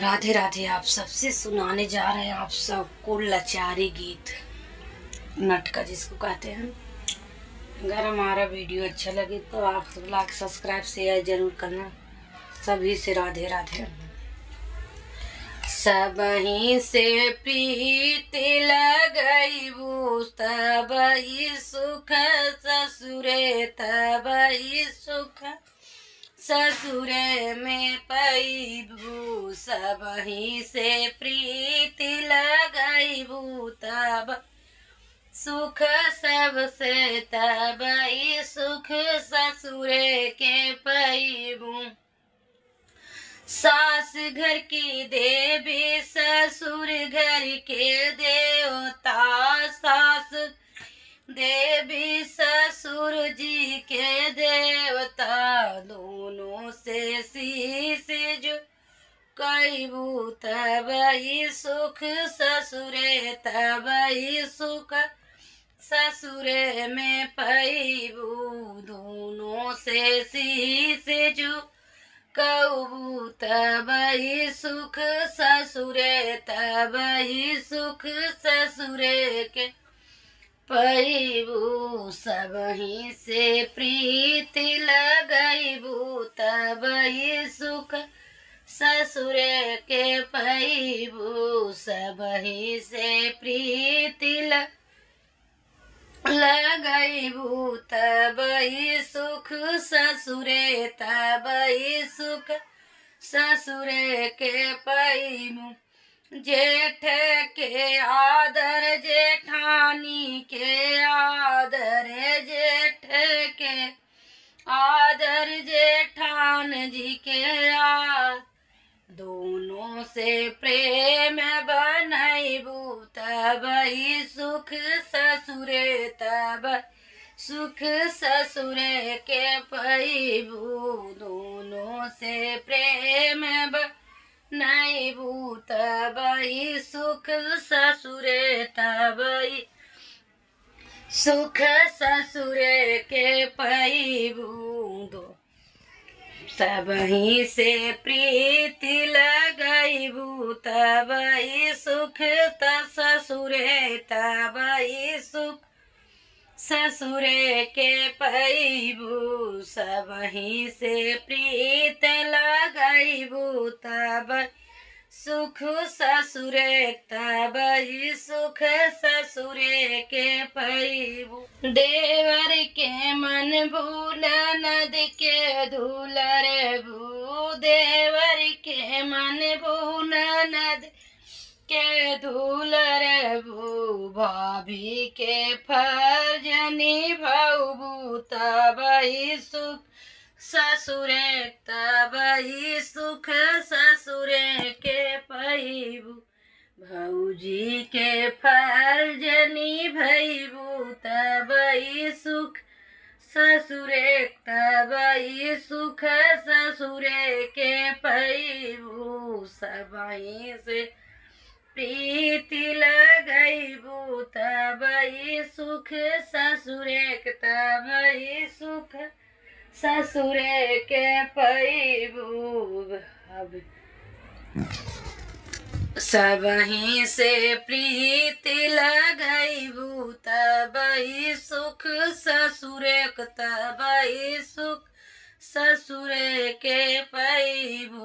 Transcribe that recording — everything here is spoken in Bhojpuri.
राधे राधे। आप सबसे सुनाने जा रहे हैं आप सबको लाचारी गीत, नटका जिसको कहते हैं। अगर हमारा वीडियो अच्छा लगे तो आप सब लाइक सब्सक्राइब शेयर जरूर करना। सभी से राधे राधे। सबही से प्रीति लगैबू तबही सुख ससुरे, तबही सुख ससुरे में पैबू। सबही से प्रीति लगैबू तब सुख सबसे, तबही सुख ससुरे के पैबू। सास घर की देवी ससुर घर के देवता, सास देवी ससुर जी के देवता। दोनों से शीश झुकाइबू तबही सुख ससुरे, तबही सुख ससुरे में पैबू। दोनों से शीश झुकाइबू तबही सुख ससुरे, तबही सुख ससुरे के पैबू। सबही से प्रीति लगैबू तबही सुख ससुरे के पैबू। सबही से प्रीति लगैबू तबही सुख ससुरे, तबही सुख ससुरे के पैबू। जेठ के आदर जेठानी के आदर, जेठ के आदर जेठान जी के आदर। दोनों से प्रेम बनैबू तबही सुख ससुरे, तब सुख ससुरे के पैबू। दोनों से प्रेम बनैबू तबही सुख ससुरे, तबही सुख ससुरे के पैबू। सबही से प्रीति लगैबू तबही सुख ससुरे, तबही सुख ससुरे के पैबू। सबही से प्रीत लगैबू तब सुख ससुरे, तबही सुख ससुरे के पैबू। देवर के मन भूल नद के धूलर भू, देवर के मन भूल नद के धूलर भू। भाभी के फर्ज निभाऊबू तबही सुख ससुरे, तबही सुख ससुरे के पैबू। भौजी के फर्ज निभाईबू तबही सुख ससुरे, तबही सुख ससुरे के पैबू। सबही से प्रीति लगैबू तबही सुख ससुरे, तबही सुख ससुरे के पैबू। सबही से प्रीति लगैबू तबही सुख ससुरे, तबही सुख ससुरे के पैबू।